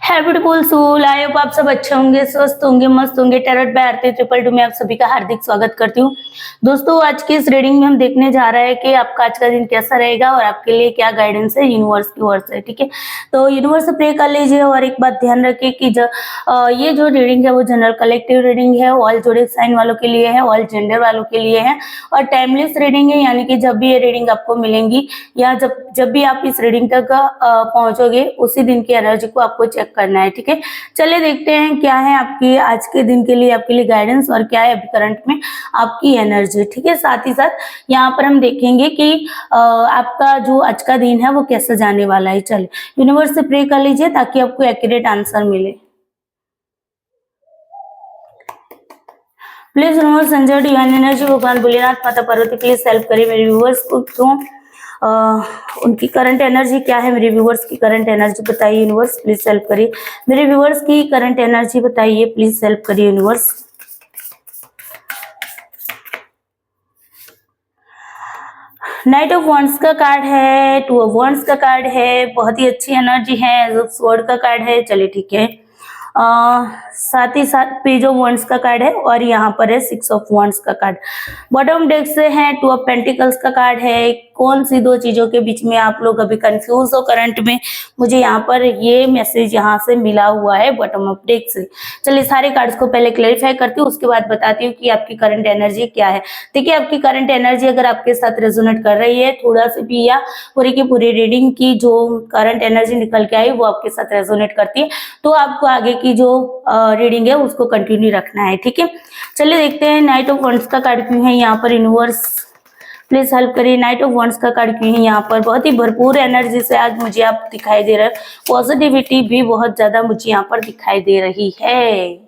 है beautiful soul. I hope आप सब अच्छे होंगे, स्वस्थ होंगे, मस्त होंगे। टैरोट बाय आरती 222 में आप सभी का हार्दिक स्वागत करती हूँ। दोस्तों, आज की इस रीडिंग में हम देखने जा रहे हैं कि आपका आज का दिन कैसा रहेगा और आपके लिए क्या गाइडेंस है यूनिवर्स की ओर से। ठीक है, तो यूनिवर्स से प्रे कर लीजिए। और एक बात ध्यान रखिए कि ये जो रीडिंग है वो जनरल कलेक्टिव रीडिंग है, ऑल जोडिक साइन वालों के लिए है, ऑल जेंडर वालों के लिए है और टाइमलेस रीडिंग है। यानी कि जब भी ये रीडिंग आपको मिलेंगी या जब भी आप इस रीडिंग तक पहुंचोगे उसी दिन की एनर्जी को आपको चेक करना है। ठीक है, चलिए देखते हैं क्या है आपकी आज के दिन के लिए आपके लिए गाइडेंस और क्या है अभी करंट में आपकी एनर्जी। ठीक है, साथ ही साथ यहाँ पर हम देखेंगे कि आपका जो आज का दिन है वो कैसे जाने वाला है। चलिए यूनिवर्स से प्रे कर लीजिए ताकि आपको एक्यूरेट आंसर मिले। Please universe Sanjay divine energy, भगवान भोलेनाथ, माता पार्वती प्लीज हेल्प करिए मेरे व्यूअर्स को। क्यों उनकी करंट एनर्जी क्या है, मेरे व्यूअर्स की करंट एनर्जी बताइए यूनिवर्स, प्लीज हेल्प करिए। मेरे व्यूअर्स की करंट एनर्जी बताइए, प्लीज हेल्प करिए यूनिवर्स। नाइट ऑफ वॉन्ड्स का कार्ड है, टू ऑफ वॉन्ड्स का कार्ड है, बहुत ही अच्छी एनर्जी है। स्वॉर्ड का कार्ड है, चलिए ठीक है। साथ ही साथ पेज ऑफ वॉन्ड्स का कार्ड है और यहाँ पर है सिक्स ऑफ वॉन्ड्स का कार्ड। बॉटम डेक से है टू ऑफ पेंटिकल्स का कार्ड है। कौन सी दो चीजों के बीच में आप लोग अभी कंफ्यूज हो करंट में, मुझे यहाँ पर ये मैसेज यहाँ से मिला हुआ है बॉटम ऑफ डेक से। चलिए सारे कार्ड्स को पहले क्लैरिफाई करती हूँ, उसके बाद बताती हूँ कि आपकी करंट एनर्जी क्या है। देखिए आपकी करंट एनर्जी अगर आपके साथ रेजोनेट कर रही है थोड़ा सा भी या पूरी की पूरी रीडिंग की जो करंट एनर्जी निकल के आई वो आपके साथ रेजोनेट करती है तो आपको आगे की जो रीडिंग है उसको कंटिन्यू रखना है। ठीक है, चलिए देखते हैं नाइट ऑफ वॉन्ड्स का कार्ड क्यों है यहाँ पर। यूनिवर्स प्लीज हेल्प करिए। नाइट ऑफ वॉन्ड्स का कार्ड क्यों है यहाँ पर। बहुत ही भरपूर एनर्जी से आज मुझे आप दिखाई दे रहे हैं, पॉजिटिविटी भी बहुत ज्यादा मुझे यहाँ पर दिखाई दे रही है।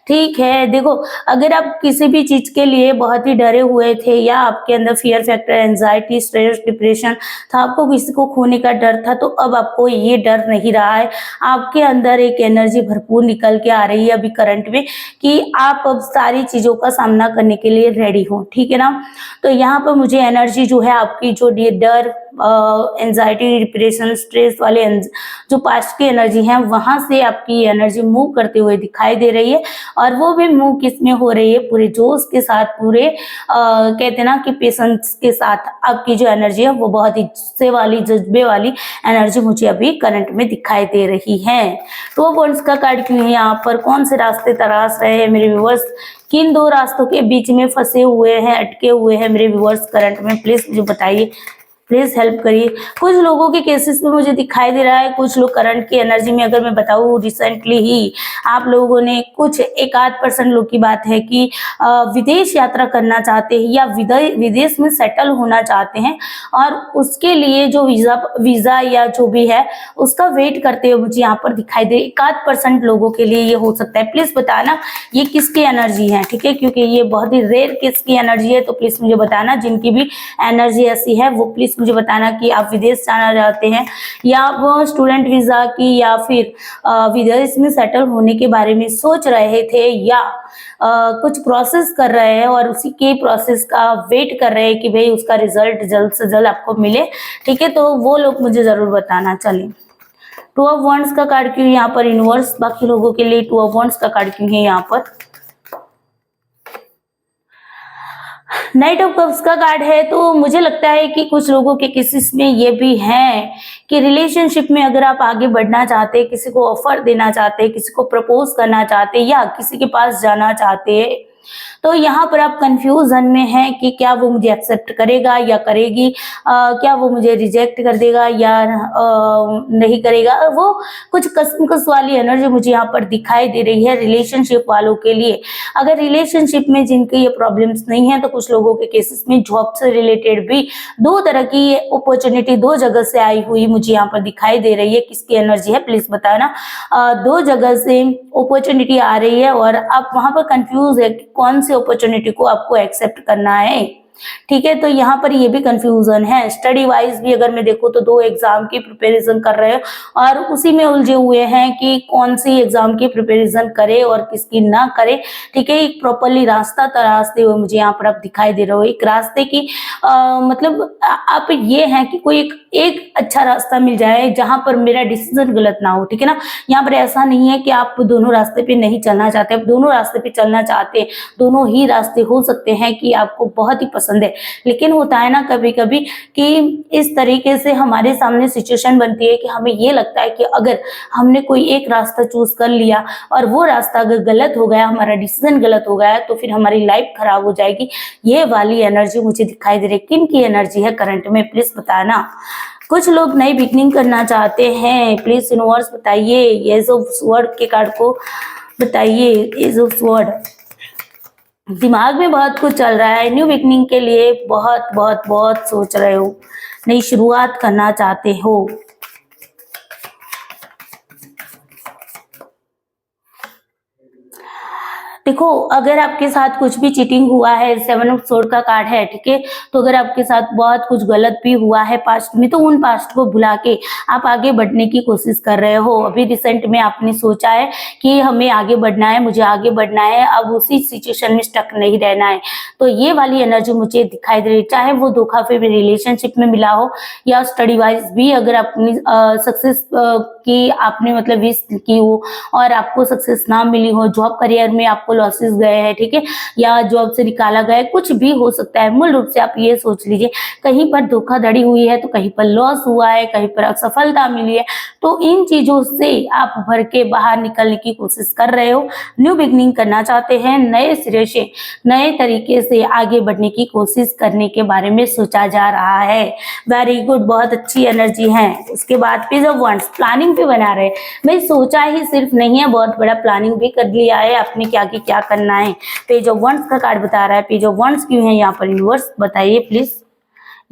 ठीक है, देखो अगर आप किसी भी चीज के लिए बहुत ही डरे हुए थे या आपके अंदर fear factor, anxiety, stress, depression था, आपको किसी को खोने का डर था, तो अब आपको ये डर नहीं रहा है। आपके अंदर एक एनर्जी भरपूर निकल के आ रही है अभी करंट में कि आप अब सारी चीजों का सामना करने के लिए रेडी हो। ठीक है ना, तो यहाँ पर मुझे एनर्जी जो है आपकी जो डर, एंजाइटी, डिप्रेशन, स्ट्रेस वाले जो पास्ट की एनर्जी है वहां से आपकी एनर्जी मूव करते हुए दिखाई दे रही है। और वो भी मूव किस में हो रही है, पूरे जोश के साथ, पूरे कहते हैं ना कि पेशेंस के साथ आपकी जो एनर्जी है वो बहुत ही गुस्से वाली, जज्बे वाली एनर्जी मुझे अभी करंट में दिखाई दे रही है। तो वॉन्ड्स का कार्ड क्यों है यहाँ पर। कौन से रास्ते तलाश रहे हैं मेरे व्यूअर्स, किन दो रास्तों के बीच में फंसे हुए हैं, अटके हुए हैं मेरे व्यूअर्स करंट में, प्लीज मुझे बताइए, प्लीज हेल्प करिए। कुछ लोगों के केसेस में मुझे दिखाई दे रहा है, कुछ लोग करंट की एनर्जी में, अगर मैं बताऊं रिसेंटली ही आप लोगों ने कुछ 1-8% लोग की बात है कि विदेश यात्रा करना चाहते हैं या विदेश में सेटल होना चाहते हैं और उसके लिए जो वीजा या जो भी है उसका वेट करते हुए मुझे यहाँ पर दिखाई दे। 1-8% लोगों के लिए ये हो सकता है। प्लीज बताना ये किसकी एनर्जी है। ठीक है, क्योंकि ये बहुत ही रेयर किसकी एनर्जी है, तो प्लीज मुझे बताना जिनकी भी एनर्जी ऐसी है वो प्लीज मुझे बताना कि आप विदेश जाना चाहते हैं या वो स्टूडेंट वीजा की या फिर विदेश में सेटल होने के बारे में सोच रहे थे या कुछ प्रोसेस कर रहे हैं और उसी के प्रोसेस का वेट कर रहे हैं कि भाई उसका रिजल्ट जल्द से जल्द आपको मिले। ठीक है, तो वो लोग मुझे जरूर बताना। चलिए टू ऑफ वॉन्ड्स का कार्ड क्यों यहाँ पर यूनिवर्स, बाकी लोगों के लिए टू ऑफ वॉन्ड्स का कार्ड क्यों है यहाँ पर। नाइट ऑफ कप्स का कार्ड है, तो मुझे लगता है कि कुछ लोगों के केसेस में ये भी है कि रिलेशनशिप में अगर आप आगे बढ़ना चाहते हैं, किसी को ऑफर देना चाहते हैं, किसी को प्रपोज करना चाहते हैं या किसी के पास जाना चाहते हैं, तो यहाँ पर आप कंफ्यूजन में हैं कि क्या वो मुझे एक्सेप्ट करेगा या करेगी, क्या वो मुझे रिजेक्ट कर देगा या नहीं करेगा। वो कुछ कसमकस वाली एनर्जी मुझे यहाँ पर दिखाई दे रही है रिलेशनशिप वालों के लिए। अगर रिलेशनशिप में जिनके ये प्रॉब्लम्स नहीं है तो कुछ लोगों के केसेस में जॉब से रिलेटेड भी दो तरह की अपॉर्चुनिटी दो जगह से आई हुई मुझे यहाँ पर दिखाई दे रही है। किसकी एनर्जी है प्लीज बताना। दो जगह से अपॉर्चुनिटी आ रही है और आप वहां पर कंफ्यूज है कि कौन सी अपॉर्चुनिटी को आपको एक्सेप्ट करना है। ठीक है। तो यहाँ पर ये भी कंफ्यूजन है। स्टडी वाइज भी अगर मैं देखूँ तो 2 एग्जाम की प्रिपरेशन कर रहे हो और उसी में उलझे हुए हैं कि कौन सी एग्जाम की प्रिपरेशन करे और किसकी ना करे। ठीक है, एक प्रॉपरली रास्ता तराशते हुए मुझे यहाँ पर आप दिखाई दे रहे हो। एक रास्ते की मतलब आप ये है कि कोई एक अच्छा रास्ता मिल जाए जहां पर मेरा डिसीजन गलत ना हो। ठीक है ना, यहाँ पर ऐसा नहीं है कि आप दोनों रास्ते पे नहीं चलना चाहते, आप दोनों रास्ते पे चलना चाहते हैं। दोनों ही रास्ते हो सकते हैं कि आपको बहुत ही पसंद है, लेकिन होता है ना कभी कभी कि इस तरीके से हमारे सामने सिचुएशन बनती है कि हमें ये लगता है कि अगर हमने कोई एक रास्ता चूज कर लिया और वो रास्ता अगर गलत हो गया, हमारा डिसीजन गलत हो गया, तो फिर हमारी लाइफ खराब हो जाएगी। ये वाली एनर्जी मुझे दिखाई दे रही है। किन की एनर्जी है करंट में, प्लीज बताना। कुछ लोग नई बिगनिंग करना चाहते हैं, प्लीज यूनिवर्स बताइए। एज ऑफ स्वॉर्ड के कार्ड को बताइए। एज ऑफ स्वॉर्ड, दिमाग में बहुत कुछ चल रहा है, न्यू बिगनिंग के लिए बहुत बहुत बहुत सोच रहे हो, नई शुरुआत करना चाहते हो। देखो, अगर आपके साथ कुछ भी चीटिंग हुआ है, 7 ऑफ सोर्ड का कार्ड है, ठीक है, तो अगर आपके साथ बहुत कुछ गलत भी हुआ है पास्ट में, तो उन पास्ट को भुला के आप आगे बढ़ने की कोशिश कर रहे हो। अभी रिसेंट में आपने सोचा है कि हमें आगे बढ़ना है, मुझे आगे बढ़ना है, अब उसी सिचुएशन में स्टक नहीं रहना है। तो ये वाली एनर्जी मुझे दिखाई दे रही है, चाहे वो धोखा फिर रिलेशनशिप में मिला हो या स्टडी वाइज भी अगर अपनी सक्सेस की आपने मतलब विश की हो और आपको सक्सेस ना मिली हो, जॉब करियर में आपको लॉसेस गए हैं, ठीक है, या जॉब से निकाला गया है, कुछ भी हो सकता है। मूल रूप से आप ये सोच लीजिए, कहीं पर धोखाधड़ी हुई है तो कहीं पर लॉस हुआ है, कहीं पर असफलता मिली है। तो इन चीजों से आप भर के बाहर निकलने की कोशिश कर रहे हो, न्यू बिगनिंग करना चाहते हैं, नए सिरे से नए तरीके से आगे बढ़ने की कोशिश करने के बारे में सोचा जा रहा है। वेरी गुड, बहुत अच्छी एनर्जी है। उसके बाद पेज ऑफ वंड्स, प्लानिंग भी बना रहे हैं। मैं सोचा ही सिर्फ नहीं है, बहुत बड़ा प्लानिंग भी कर लिया है आपने कि आगे क्या करना है। पेज ऑफ वंड्स का कार्ड बता रहा है। पेज ऑफ वंड्स क्यों है यहाँ पर यूनिवर्स, बताइए प्लीज।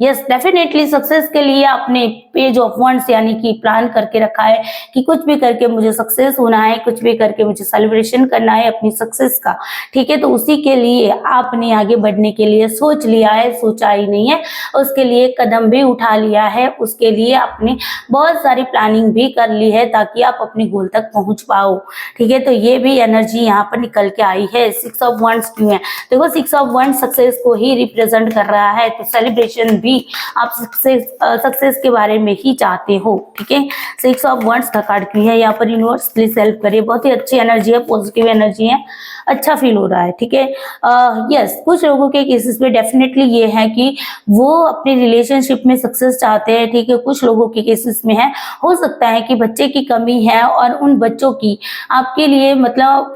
यस, डेफिनेटली सक्सेस के लिए आपने पेज ऑफ वंड्स यानी कि प्लान करके रखा है कि कुछ भी करके मुझे सक्सेस होना है, कुछ भी करके मुझे सेलिब्रेशन करना है अपनी सक्सेस का। ठीक है, तो उसी के लिए आपने आगे बढ़ने के लिए सोच लिया है, सोचा ही नहीं है, उसके लिए कदम भी उठा लिया है, उसके लिए आपने बहुत सारी प्लानिंग भी कर ली है ताकि आप अपने गोल तक पहुंच पाओ। ठीक है, तो ये भी एनर्जी यहाँ पर निकल के आई है। 6 ऑफ वंड्स क्यों है, देखो 6 ऑफ वंड्स सक्सेस को ही रिप्रेजेंट कर रहा है, तो सेलिब्रेशन भी आप सक्सेस के बारे में ही चाहते हो। ठीक है, 6 ऑफ वंड्स का कार्ड क्यों है यहाँ पर यूनिवर्स, प्लीज हेल्प करिए। बहुत ही अच्छी एनर्जी है, पॉजिटिव एनर्जी है, अच्छा फील हो रहा है। ठीक है, यस, कुछ लोगों के केसेस में डेफिनेटली ये है कि वो अपने रिलेशनशिप में सक्सेस चाहते हैं। ठीक है, कुछ लोगों के केसेस में है, हो सकता है कि बच्चे की कमी है और उन बच्चों की आपके लिए मतलब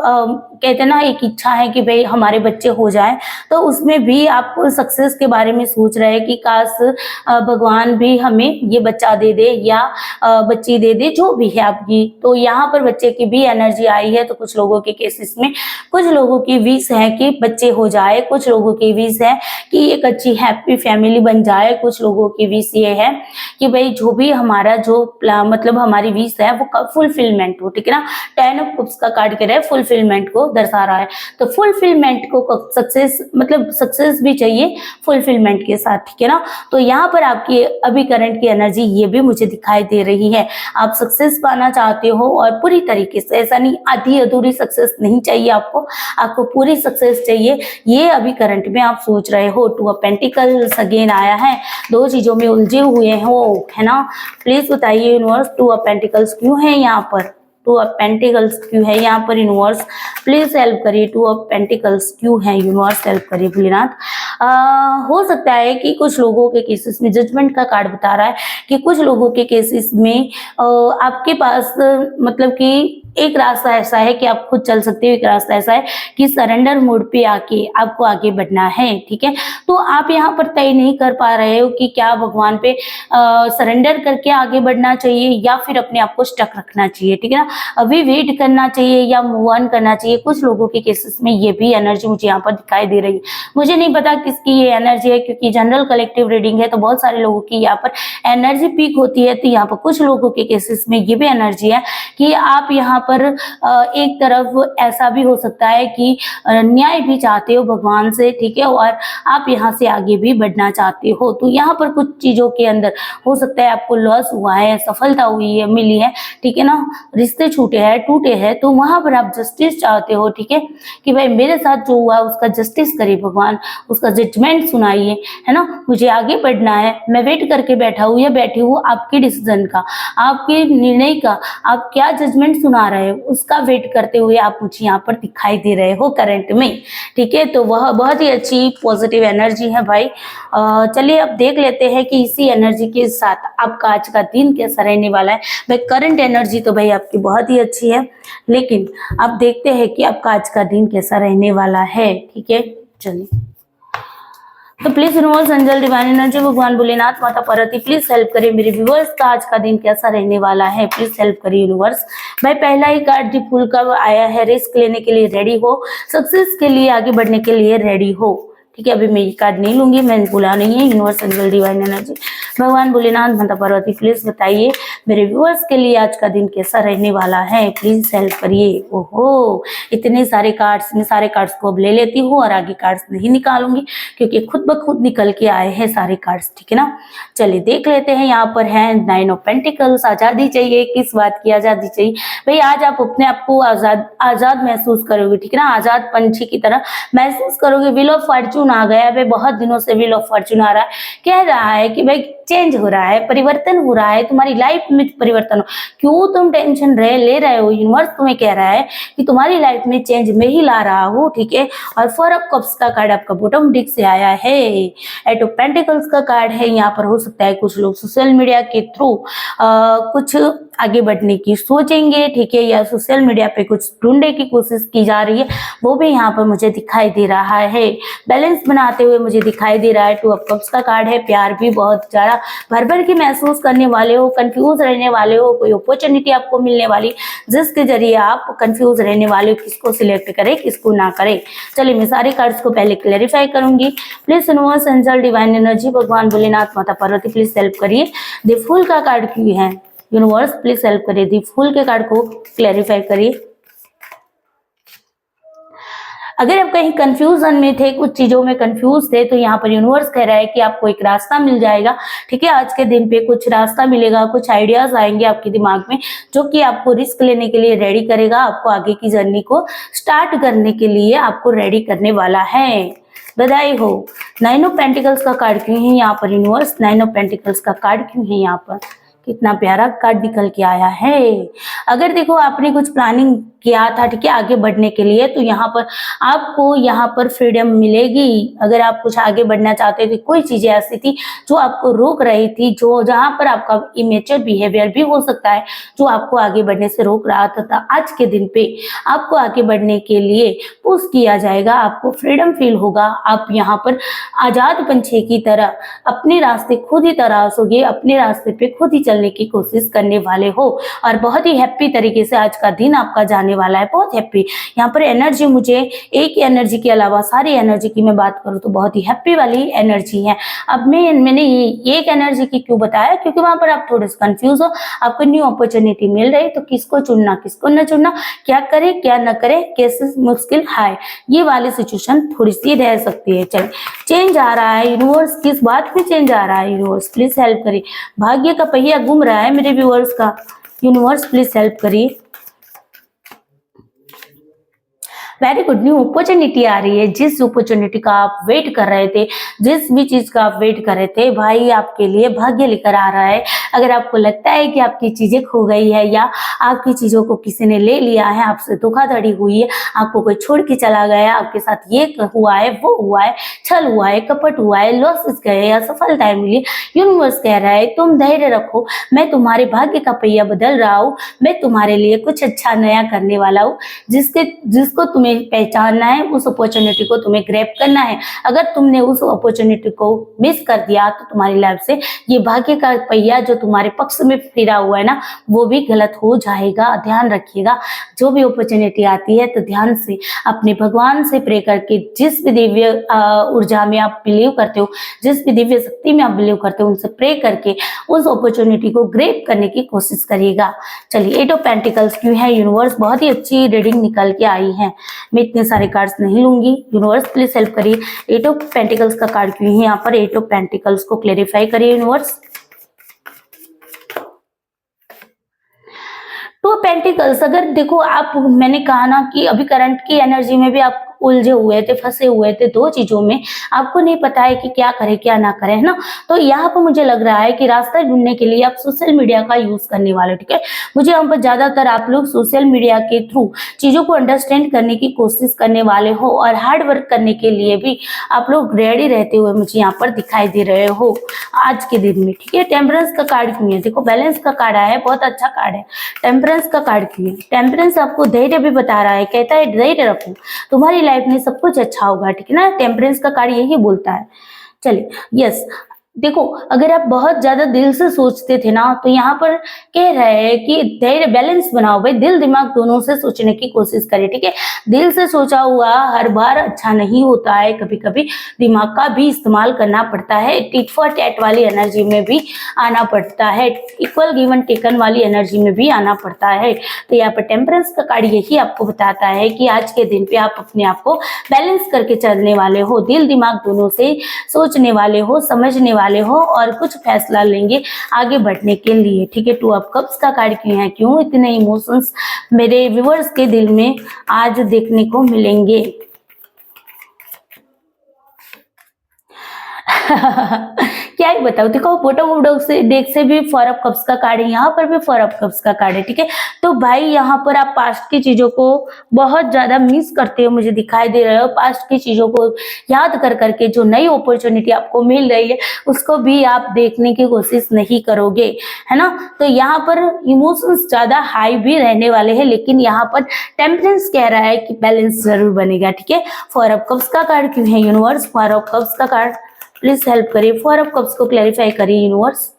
कहते हैं ना एक इच्छा है कि भाई हमारे बच्चे हो जाए, तो उसमें भी आप सक्सेस के बारे में सोच रहे हैं कि काश भगवान भी हमें ये बच्चा दे दे या बच्ची दे दे, जो भी है आपकी। तो यहाँ पर बच्चे की भी एनर्जी आई है। तो कुछ लोगों के केसेस में कुछ लोगों की विश है कि बच्चे हो जाए, कुछ लोगों की विश है कि एक अच्छी हैप्पी फैमिली बन जाए, कुछ लोगों की विश ये है कि भाई जो भी हमारा जो मतलब हमारी विश है वो फुलफिलमेंट हो। ठीक है ना, 10 ऑफ कप्स का कार्ड कह रहा है, फुलफिलमेंट को दर्शा रहा है। तो फुलफिलमेंट को सक्सेस मतलब सक्सेस भी चाहिए फुलफिलमेंट के साथ। ठीक है ना, तो यहाँ पर आपकी अभी करंट की एनर्जी ये भी मुझे दिखाई दे रही है, आप सक्सेस पाना चाहते हो और पूरी तरीके से, ऐसा नहीं आधी अधूरी सक्सेस नहीं चाहिए आपको पूरी सक्सेस चाहिए। ये अभी करंट में आप सोच रहे हो। 2 ऑफ पेंटिकल्स अगेन आया है, 2 चीजों में उलझे हुए हो, है ना। प्लीज बताइए यूनिवर्स 2 ऑफ पेंटिकल्स क्यों है यहाँ पर, 2 ऑफ पेंटिकल्स क्यों है यहाँ पर यूनिवर्स, प्लीज हेल्प करिए। 2 ऑफ पेंटिकल्स क्यों है यूनिवर्स, हेल्प करिए भोलेनाथ। हो सकता है कि कुछ लोगों के केसेस में जजमेंट का कार्ड बता रहा है कि कुछ लोगों के केसेस में आपके पास मतलब कि एक रास्ता ऐसा है कि आप खुद चल सकते हो, एक रास्ता ऐसा है कि सरेंडर मोड पे आके आपको आगे बढ़ना है। ठीक है, तो आप यहाँ पर तय नहीं कर पा रहे हो कि क्या भगवान पे सरेंडर करके आगे बढ़ना चाहिए या फिर अपने आप को स्टक रखना चाहिए। ठीक है ना, अभी वेट करना चाहिए या मूव ऑन करना चाहिए। कुछ लोगों के केसेस में ये भी एनर्जी मुझे यहाँ पर दिखाई दे रही है। मुझे नहीं पता किसकी ये एनर्जी है, क्योंकि जनरल कलेक्टिव रीडिंग है तो बहुत सारे लोगों की यहाँ पर एनर्जी पीक होती है। तो यहाँ पर कुछ लोगों के केसेस में ये भी एनर्जी है कि आप यहाँ पर एक तरफ ऐसा भी हो सकता है कि न्याय भी चाहते हो भगवान से, ठीक है, और आप यहाँ से आगे भी बढ़ना चाहते हो। तो यहाँ पर कुछ चीज़ों के अंदर हो सकता है आपको लॉस हुआ है, सफलता हुई है, मिली है, ठीक है ना, रिश्ते छूटे हैं, टूटे हैं, तो वहाँ पर आप जस्टिस चाहते हो, ठीक है, कि भाई मेरे साथ जो हुआ उसका जस्टिस करिए भगवान, उसका जजमेंट सुनाइए, है ना, मुझे आगे बढ़ना है, मैं वेट करके बैठा हूँ या बैठी हूँ आपके डिसीजन का, आपके निर्णय का, आप क्या जजमेंट सुना रहे हो उसका वेट करते हुए आप मुझे यहाँ पर दिखाई दे रहे हो करंट में, ठीक है। तो वह बहुत ही अच्छी पॉजिटिव एनर्जी है भाई। चलिए अब देख लेते हैं कि इसी एनर्जी के साथ आपका आज का दिन कैसा रहने वाला है। भाई करंट एनर्जी तो भाई आपकी बहुत ही अच्छी है, लेकिन अब देखते हैं कि आपका आज का दिन कैसा रहने वाला है, ठीक है। चलिए, तो please universe, angel, divine energy, भगवान भोलेनाथ, माता पार्वती, प्लीज हेल्प करिए मेरे व्यूअर्स का आज का दिन कैसा रहने वाला है, प्लीज हेल्प करिए यूनिवर्स। भाई पहला ही कार्ड दी फुल का आया है, रिस्क लेने के लिए रेडी हो, सक्सेस के लिए आगे बढ़ने के लिए रेडी हो, ठीक है। अभी मैं ये कार्ड नहीं लूंगी, मैंने बोला नहीं है। यूनिवर्स, एंजल, डिवाइन एनर्जी, भगवान भोलेनाथ, माता पार्वती, प्लीज बताइए मेरे व्यूअर्स के लिए आज का दिन कैसा रहने वाला है, प्लीज हेल्प करिए। ओहो, इतने सारे कार्ड्स, मैं सारे कार्ड्स को अब ले लेती हूँ और आगे कार्ड्स नहीं निकालूंगी क्योंकि खुद ब खुद निकल के आए हैं सारे कार्ड्स, ठीक है ना। चलिए देख लेते हैं। यहाँ पर है 9 ऑफ पेंटिकल्स, आजादी चाहिए, किस बात की आजादी चाहिए भाई? आज आप अपने आप को आजाद महसूस करोगे, ठीक है ना, आजाद पंछी की तरह महसूस करोगे। व्हील ऑफ फॉर्चून आ गया भाई, बहुत दिनों से व्हील ऑफ फॉर्चून आ रहा है, कह रहा है कि भाई चेंज हो रहा है, परिवर्तन हो रहा है, तुम्हारी लाइफ में परिवर्तन हो। क्यों तुम टेंशन ले रहे हो? यूनिवर्स तुम्हें कह रहा है कि तुम्हारी लाइफ में चेंज मैं ही ला रहा हूँ, ठीक है। और 4 ऑफ कप्स का कार्ड आपका बॉटम डिक से आया है, 8 ऑफ पेंटिकल्स का कार्ड है। यहाँ पर हो सकता है कुछ लोग सोशल मीडिया के थ्रू कुछ आगे बढ़ने की सोचेंगे, ठीक है, या सोशल मीडिया पे कुछ ढूंढने की कोशिश की जा रही है, वो भी यहाँ पर मुझे दिखाई दे रहा है। बैलेंस बनाते हुए मुझे दिखाई दे रहा है। 2 ऑफ कप्स का कार्ड है, प्यार भी बहुत ज्यादा भर भर के महसूस करने वाले हो, कंफ्यूज रहने वाले हो, कोई अपॉर्चुनिटी आपको मिलने वाली जिसके जरिए आप कंफ्यूज रहने वाले हो, किसको सिलेक्ट करें किसको ना करें। चलिए मैं सारे कार्ड्स को पहले क्लैरिफाई करूंगी। Please universe, angel, divine energy, भगवान भोलेनाथ, माता पार्वती, प्लीज हेल्प करिए। द फूल का कार्ड क्यों है? यूनिवर्स प्लीज हेल्प करिए, द फूल के कार्ड को क्लैरिफाई करिए। अगर आप कहीं कंफ्यूजन में थे, कुछ चीजों में कंफ्यूज थे, तो यहाँ पर यूनिवर्स कह रहा है कि आपको एक रास्ता मिल जाएगा, ठीक है। आज के दिन पे कुछ रास्ता मिलेगा, कुछ आइडियाज आएंगे आपके दिमाग में जो कि आपको रिस्क लेने के लिए रेडी करेगा, आपको आगे की जर्नी को स्टार्ट करने के लिए आपको रेडी करने वाला है। बधाई हो। 9 ऑफ पेंटिकल्स का कार्ड क्यों है यहाँ पर यूनिवर्स? 9 ऑफ पेंटिकल्स का कार्ड क्यों है यहाँ पर? कितना प्यारा कार्ड निकल के आया है। अगर देखो आपने कुछ प्लानिंग किया था, ठीक है, आगे बढ़ने के लिए, तो यहाँ पर आपको यहाँ पर फ्रीडम मिलेगी। अगर आप कुछ आगे बढ़ना चाहते थे, कोई चीजें ऐसी थी जो आपको रोक रही थी, जो जहाँ पर आपका इमेच्योर बिहेवियर भी हो सकता है जो आपको आगे बढ़ने से रोक रहा था, आज के दिन पे आपको आगे बढ़ने के लिए पुश किया जाएगा, आपको फ्रीडम फील होगा। आप यहाँ पर आजाद पंछी की तरह अपने रास्ते खुद ही तराशोगे, अपने रास्ते पे खुद ही चलने की कोशिश करने वाले हो और बहुत ही हैप्पी तरीके से आज का दिन आपका जाने वाला है, बहुत हैप्पी। यहाँ पर एनर्जी, मुझे एक एनर्जी के अलावा सारी एनर्जी की मैं बात करूँ तो बहुत ही हैप्पी वाली एनर्जी है। अब मैंने ये एक एनर्जी की क्यों बताया? क्योंकि वहां पर आप थोड़े से कंफ्यूज हो, आपको न्यू अपॉर्चुनिटी मिल रही, तो किसको चुनना किसको न चुनना, क्या करे क्या न करे, कैसे मुश्किल है, ये वाली सिचुएशन थोड़ी सी रह सकती है। चल चेंज आ रहा है यूनिवर्स, किस बात में चेंज आ रहा है यूनिवर्स? प्लीज हेल्प करिए। भाग्य का पहिया घूम रहा है मेरे व्यूअर्स का, यूनिवर्स प्लीज हेल्प करिए। वेरी गुड, न्यू अपॉर्चुनिटी आ रही है। जिस अपॉर्चुनिटी का आप वेट कर रहे थे, जिस भी चीज का आप वेट कर रहे थे, भाई आपके लिए भाग्य लेकर आ रहा है। अगर आपको लगता है कि आपकी चीजें खो गई है या आपकी चीजों को किसी ने ले लिया है, आपसे धोखाधड़ी हुई है, आपको कोई छोड़ के चला गया, आपके साथ ये हुआ है, वो हुआ है, छल हुआ है, कपट हुआ है, लॉसेस गए या सफलताएं मिली, यूनिवर्स कह रहा है तुम धैर्य रखो, मैं तुम्हारे भाग्य का पहिया बदल रहा हूँ, मैं तुम्हारे लिए कुछ अच्छा नया करने वाला हूँ, जिसको तुम्हें तुम्हें पहचानना है, उस अपॉर्चुनिटी को तुम्हें ग्रैब करना है। अगर तुमने उस अपॉर्चुनिटी को मिस कर दिया तो तुम्हारी लाइफ से ये भाग्य का पहिया जो तुम्हारे पक्ष में फिरा हुआ है ना, वो भी गलत हो जाएगा। ध्यान रखिएगा, जो भी अपॉर्चुनिटी आती है तो ध्यान से अपने भगवान से प्रे करके, जिस भी दिव्य ऊर्जा में आप बिलीव करते हो, जिस भी दिव्य शक्ति में आप बिलीव करते हो, उनसे प्रे करके उस अपॉर्चुनिटी को ग्रैब करने की कोशिश करिएगा। चलिए, 8 ऑफ पेंटिकल्स क्यों है यूनिवर्स? बहुत ही अच्छी रीडिंग निकल के आई है। मैं इतने सारे कार्ड्स नहीं लूंगी, यूनिवर्स प्लीज हेल्प करिए। 8 ऑफ पेंटिकल्स का कार्ड क्यों है यहाँ पर? 8 ऑफ पेंटिकल्स को क्लेरिफाई करिए यूनिवर्स। 2 पेंटिकल्स, अगर देखो आप, मैंने कहा ना कि अभी करंट की एनर्जी में भी आप उलझे हुए थे, फंसे हुए थे 2 चीजों में, आपको नहीं पता है कि क्या करें क्या ना करें, है ना। तो यहाँ पर मुझे लग रहा है कि रास्ता ढूंढने के लिए आप सोशल मीडिया का यूज करने वाले, ठीक है। मुझे यहाँ पर ज्यादातर आप लोग सोशल मीडिया के थ्रू चीजों को अंडरस्टैंड करने की कोशिश करने वाले हो और हार्ड वर्क करने के लिए भी आप लोग रेडी रहते हुए मुझे यहाँ पर दिखाई दे रहे हो आज के दिन में, ठीक है। टेम्परेंस का कार्ड क्यों है? देखो, बैलेंस का कार्ड आया है, बहुत अच्छा कार्ड है। टेम्परेंस का कार्ड क्यों है? टेम्परेंस आपको धैर्य भी बता रहा है, कहता है धैर्य रखो, तुम्हारी लाइफ में सब कुछ अच्छा होगा, ठीक है ना। टेम्परेंस का कार्ड यही बोलता है। चलिए, यस, देखो, अगर आप बहुत ज्यादा दिल से सोचते थे ना, तो यहाँ पर कह रहे हैं कि धैर्य, बैलेंस बनाओ भाई, दिल दिमाग दोनों से सोचने की कोशिश करें, ठीक है। दिल से सोचा हुआ हर बार अच्छा नहीं होता है, कभी कभी दिमाग का भी इस्तेमाल करना पड़ता है। टिट फॉर टैट वाली एनर्जी में भी आना पड़ता है, इक्वल गिवन टेकन वाली एनर्जी में भी आना पड़ता है। तो यहाँ पर टेम्परेंस का कार्ड यही आपको बताता है कि आज के दिन पे आप अपने आप को बैलेंस करके चलने वाले हो, दिल दिमाग दोनों से सोचने वाले हो, समझने वाले हो और कुछ फैसला लेंगे आगे बढ़ने के लिए, ठीक है। 2 ऑफ कप्स का कार्ड क्यों है? क्यों इतने इमोशंस मेरे व्यूअर्स के दिल में आज देखने को मिलेंगे? क्या ही बताओ, देखो, फोटो से डेक से भी 4 ऑफ कप्स का कार्ड है, यहाँ पर भी 4 ऑफ कप्स का कार्ड है, ठीक है। तो भाई यहाँ पर आप पास्ट की चीजों को बहुत ज्यादा मिस करते हो, मुझे दिखाई दे रहे हो। पास्ट की चीजों को याद कर करके जो नई अपॉर्चुनिटी आपको मिल रही है उसको भी आप देखने की कोशिश नहीं करोगे, है ना। तो यहाँ पर इमोशंस ज्यादा हाई भी रहने वाले हैं, लेकिन यहाँ पर टेम्परेंस कह रहा है कि बैलेंस जरूर बनेगा, ठीक है। 4 ऑफ कप्स का कार्ड क्यों है यूनिवर्स? 4 ऑफ कप्स का कार्ड प्लीज हेल्प करिए, 4 ऑफ कप्स को क्लैरिफाई करिए यूनिवर्स।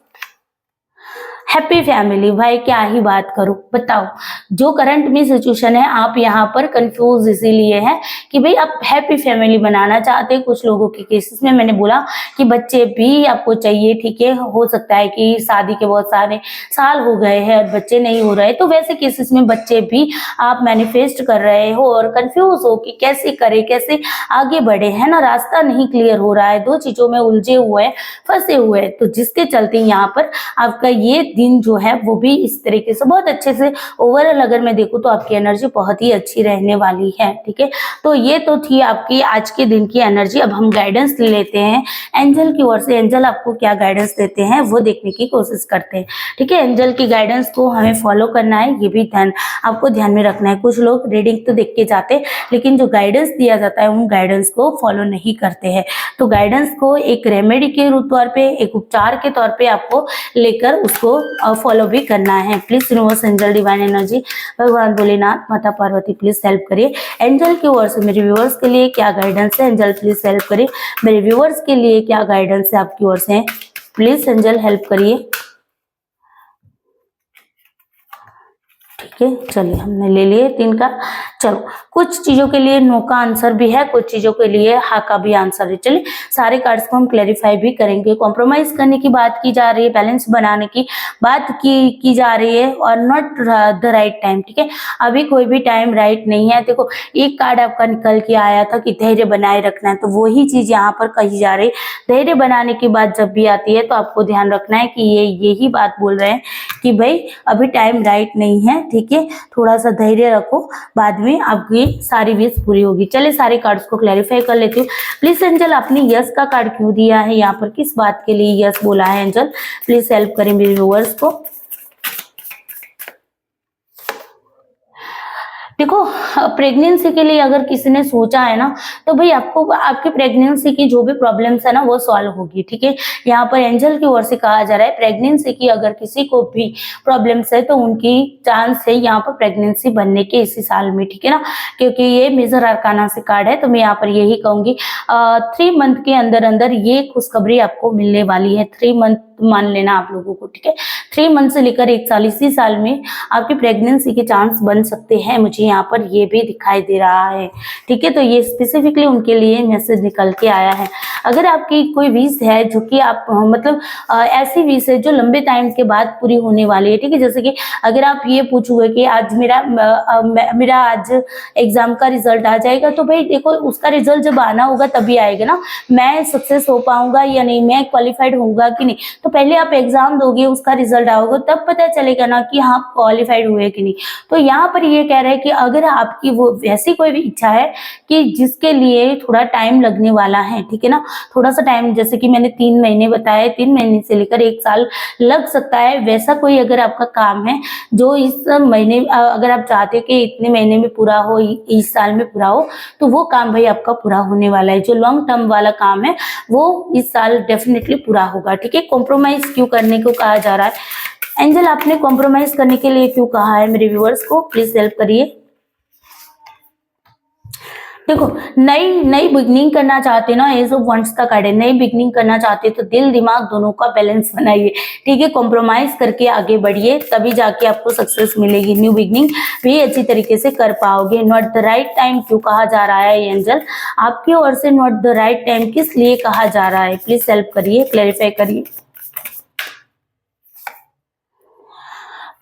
हैप्पी फैमिली, भाई क्या ही बात करूं, बताओ। जो करंट में सिचुएशन है, आप यहाँ पर कंफ्यूज इसीलिए है कि भाई आप हैप्पी फैमिली बनाना चाहते हैं। कुछ लोगों के केसेस में मैंने बोला कि बच्चे भी आपको चाहिए, ठीक है। हो सकता है कि शादी के बहुत सारे साल हो गए हैं और बच्चे नहीं हो रहे, तो वैसे केसेस में बच्चे भी आप मैनिफेस्ट कर रहे हो और कंफ्यूज हो कि कैसे करे, कैसे आगे बढ़े, है ना। रास्ता नहीं क्लियर हो रहा है, 2 चीजों में उलझे हुए, फंसे हुए, तो जिसके चलते यहाँ पर आपका ये दिन जो है वो भी इस तरीके से बहुत अच्छे से, ओवरऑल अगर मैं देखूं तो आपकी एनर्जी बहुत ही अच्छी रहने वाली है, ठीक है। तो ये तो थी आपकी आज के दिन की एनर्जी। अब हम गाइडेंस ले लेते हैं एंजल की ओर से। एंजल आपको क्या गाइडेंस देते हैं वो देखने की कोशिश करते हैं, ठीक है। एंजल की गाइडेंस को हमें फॉलो करना है, ये भी आपको ध्यान में रखना है। कुछ लोग रीडिंग तो देख के जाते हैं, लेकिन जो गाइडेंस दिया जाता है उन गाइडेंस को फॉलो नहीं करते हैं। तो गाइडेंस को एक रेमेडी के तौर पे, एक उपचार के तौर पे आपको लेकर उसको फॉलो भी करना है। Please universe, angel, divine energy, भगवान भोलेनाथ, माता पार्वती प्लीज हेल्प करिए। एंजल की ओर से मेरे व्यूअर्स के लिए क्या गाइडेंस है? एंजल प्लीज हेल्प करिए। मेरे व्यूअर्स के लिए क्या गाइडेंस है आपकी ओर से? प्लीज एंजल हेल्प करिए, ठीक है। चलिए, हमने ले लिए 3 का। चलो, कुछ चीजों के लिए नो का आंसर भी है, कुछ चीजों के लिए हाँ का भी आंसर है। चलिए, सारे कार्ड्स को हम क्लैरिफाई भी करेंगे। कॉम्प्रोमाइज करने की बात की जा रही है, बैलेंस बनाने की बात की जा रही है, और नॉट द राइट टाइम, ठीक है। अभी कोई भी टाइम राइट नहीं है। देखो, एक कार्ड आपका निकल के आया था कि धैर्य बनाए रखना है, तो वही चीज यहाँ पर कही जा रही है। धैर्य बनाने की बात जब भी आती है तो आपको ध्यान रखना है कि ये यही बात बोल रहे हैं कि भाई अभी टाइम राइट नहीं है, ठीक है। थोड़ा सा धैर्य रखो, बाद में आपकी सारी विश पूरी होगी। चलिए, सारे कार्ड्स को क्लैरिफाई कर लेती हूँ। प्लीज एंजल, आपने यस का कार्ड क्यों दिया है यहाँ पर? किस बात के लिए यस बोला है एंजल? प्लीज हेल्प करें मेरे व्यूअर्स को। देखो, प्रेगनेंसी के लिए अगर किसी ने सोचा है ना, तो भाई आपको आपकी प्रेगनेंसी की जो भी प्रॉब्लम्स है ना वो सॉल्व होगी, ठीक है। यहाँ पर एंजल की ओर से कहा जा रहा है प्रेगनेंसी की अगर किसी को भी प्रॉब्लम्स है तो उनकी चांस है यहाँ पर प्रेगनेंसी बनने के इसी साल में, ठीक है ना। क्योंकि ये मेजर अरकाना से कार्ड है, तो मैं यहाँ पर यही कहूंगी 3 मंथ के अंदर अंदर ये खुशखबरी आपको मिलने वाली है। 3 मंथ मान लेना आप लोगों को, ठीक है। 3 मंथ से लेकर 1 साल, इसी साल में आपकी प्रेगनेंसी के चांस बन सकते हैं, मुझे यहाँ पर ये भी दिखाई दे रहा है, ठीक है। तो ये स्पेसिफिकली उनके लिए मैसेज निकल के आया है। अगर आपकी कोई विश है जो कि आप मतलब ऐसी विश है जो लंबे टाइम के बाद पूरी होने वाली है, ठीक है। जैसे कि अगर आप ये पूछोगे कि आज मेरा आज एग्जाम का रिजल्ट आ जाएगा, तो भाई देखो उसका रिजल्ट जब आना होगा तभी आएगा ना, मैं सक्सेस हो पाऊंगा या नहीं, मैं क्वालिफाइड होऊंगा कि नहीं। तो पहले आप एग्जाम दोगे, उसका रिजल्ट आओगे, तब पता चलेगा ना कि हाँ क्वालिफाइड हुए कि नहीं। तो यहाँ पर ये कह रहे हैं कि अगर आपकी वो वैसी कोई भी इच्छा है कि जिसके लिए थोड़ा टाइम लगने वाला है, ठीक है ना, थोड़ा सा टाइम, जैसे कि मैंने 3 महीने बताए, 3 महीने से लेकर 1 साल लग सकता है, वैसा कोई अगर आपका काम है जो इस महीने अगर आप चाहते हो कि इतने महीने में पूरा हो, इस साल में पूरा हो, तो वो काम भाई आपका पूरा होने वाला है। जो लॉन्ग टर्म वाला काम है वो इस साल डेफिनेटली पूरा होगा, ठीक है। कॉम्प्रोमाइज क्यों करने को कहा जा रहा है एंजल, आपने कॉम्प्रोमाइज करने के लिए क्यों कहा है मेरे व्यूअर्स को, प्लीज हेल्प करिए। देखो, नई बिगनिंग करना चाहते ना, एज ऑफ वंस का कार्ड है, नई बिगनिंग करना चाहते तो दिल दिमाग दोनों का बैलेंस बनाइए, ठीक है। कॉम्प्रोमाइज करके आगे बढ़िए, तभी जाके आपको सक्सेस मिलेगी। न्यू बिगनिंग भी अच्छी तरीके से कर पाओगे। नॉट द राइट टाइम क्यों कहा जा रहा है एंजल, आपकी ओर से नॉट द राइट टाइम किस लिए कहा जा रहा है, प्लीज हेल्प करिए, क्लैरिफाई करिए।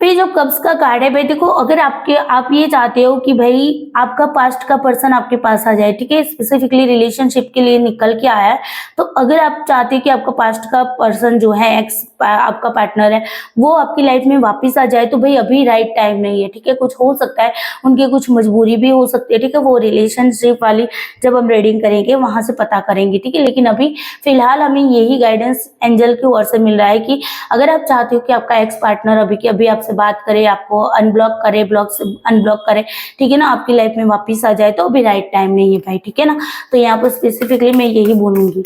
पेज ऑफ कप्स का कार्ड है भाई। देखो, अगर आप ये चाहते हो कि भाई आपका पास्ट का पर्सन आपके पास आ जाए, ठीक है, स्पेसिफिकली रिलेशनशिप के लिए निकल के आया है, तो अगर आप चाहते हो कि आपका पास्ट का पर्सन जो है, एक्स आपका पार्टनर है, वो आपकी लाइफ में वापस आ जाए, तो भाई अभी राइट टाइम नहीं है, ठीक है। कुछ हो सकता है, उनकी कुछ मजबूरी भी हो सकती है, ठीक है। वो रिलेशनशिप वाली जब हम रीडिंग करेंगे वहां से पता करेंगे, ठीक है। लेकिन अभी फिलहाल हमें यही गाइडेंस एंजल की ओर से मिल रहा है कि अगर आप चाहते हो कि आपका एक्स पार्टनर अभी के अभी आपसे बात करे, आपको अनब्लॉक करे, ब्लॉक से अनब्लॉक करे, ठीक है ना, आपकी लाइफ में वापस आ जाए, तो अभी राइट टाइम नहीं है भाई, ठीक है ना। तो यहाँ पर स्पेसिफिकली मैं यही बोलूंगी।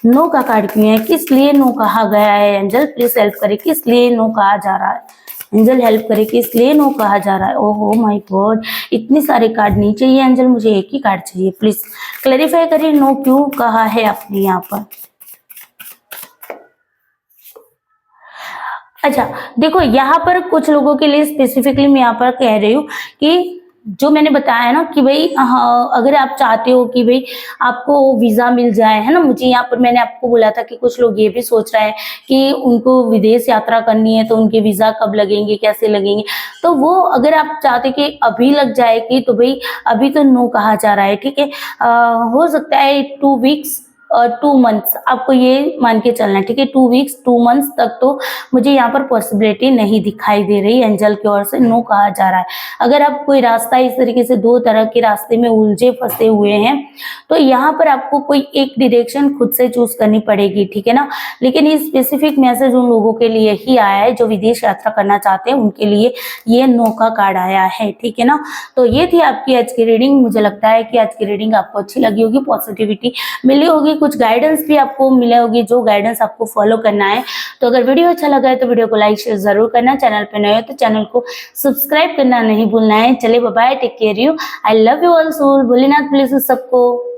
नो का कार्ड क्यों है, किस लिए नो कहा गया है एंजल, प्लीज हेल्प करे, किस लिए नो कहा जा रहा है एंजल, हेल्प करे, किस लिए नो कहा जा रहा है। ओहो माय गॉड, इतने सारे कार्ड नहीं चाहिए एंजल, मुझे एक ही कार्ड चाहिए, प्लीज क्लैरिफाई करिए, नो क्यों कहा है आपने यहाँ पर। अच्छा, देखो यहाँ पर कुछ लोगों के लिए स्पेसिफिकली मैं यहाँ पर कह रही हूँ कि जो मैंने बताया ना कि भाई अगर आप चाहते हो कि भाई आपको वीजा मिल जाए, है ना, मुझे यहाँ पर मैंने आपको बोला था कि कुछ लोग ये भी सोच रहे हैं कि उनको विदेश यात्रा करनी है, तो उनके वीजा कब लगेंगे, कैसे लगेंगे, तो वो अगर आप चाहते कि अभी लग जाएगी, तो भाई अभी तो नो कहा जा रहा है, ठीक है। हो सकता है 2 वीक्स और 2 मंथ्स, आपको ये मान के चलना है, ठीक है। 2 वीक्स 2 मंथ्स तक तो मुझे यहाँ पर पॉसिबिलिटी नहीं दिखाई दे रही, एंजल की ओर से नो कहा जा रहा है। अगर आप कोई रास्ता इस तरीके से 2 तरह के रास्ते में उलझे फंसे हुए हैं, तो यहाँ पर आपको कोई एक डायरेक्शन खुद से चूज करनी पड़ेगी, ठीक है ना। लेकिन ये स्पेसिफिक मैसेज उन लोगों के लिए ही आया है जो विदेश यात्रा करना चाहते हैं, उनके लिए ये नो का कार्ड आया है, ठीक है ना। तो ये थी आपकी आज की रीडिंग। मुझे लगता है कि आज की रीडिंग आपको अच्छी लगी होगी, पॉजिटिविटी मिली होगी, कुछ गाइडेंस भी आपको मिले होगी, जो गाइडेंस आपको फॉलो करना है। तो अगर वीडियो अच्छा लगा है तो वीडियो को लाइक शेयर जरूर करना, चैनल पे नए हो तो चैनल को सब्सक्राइब करना नहीं भूलना है। चलिए bye bye, take care you, I love you all soul, Bholenath bless सबको।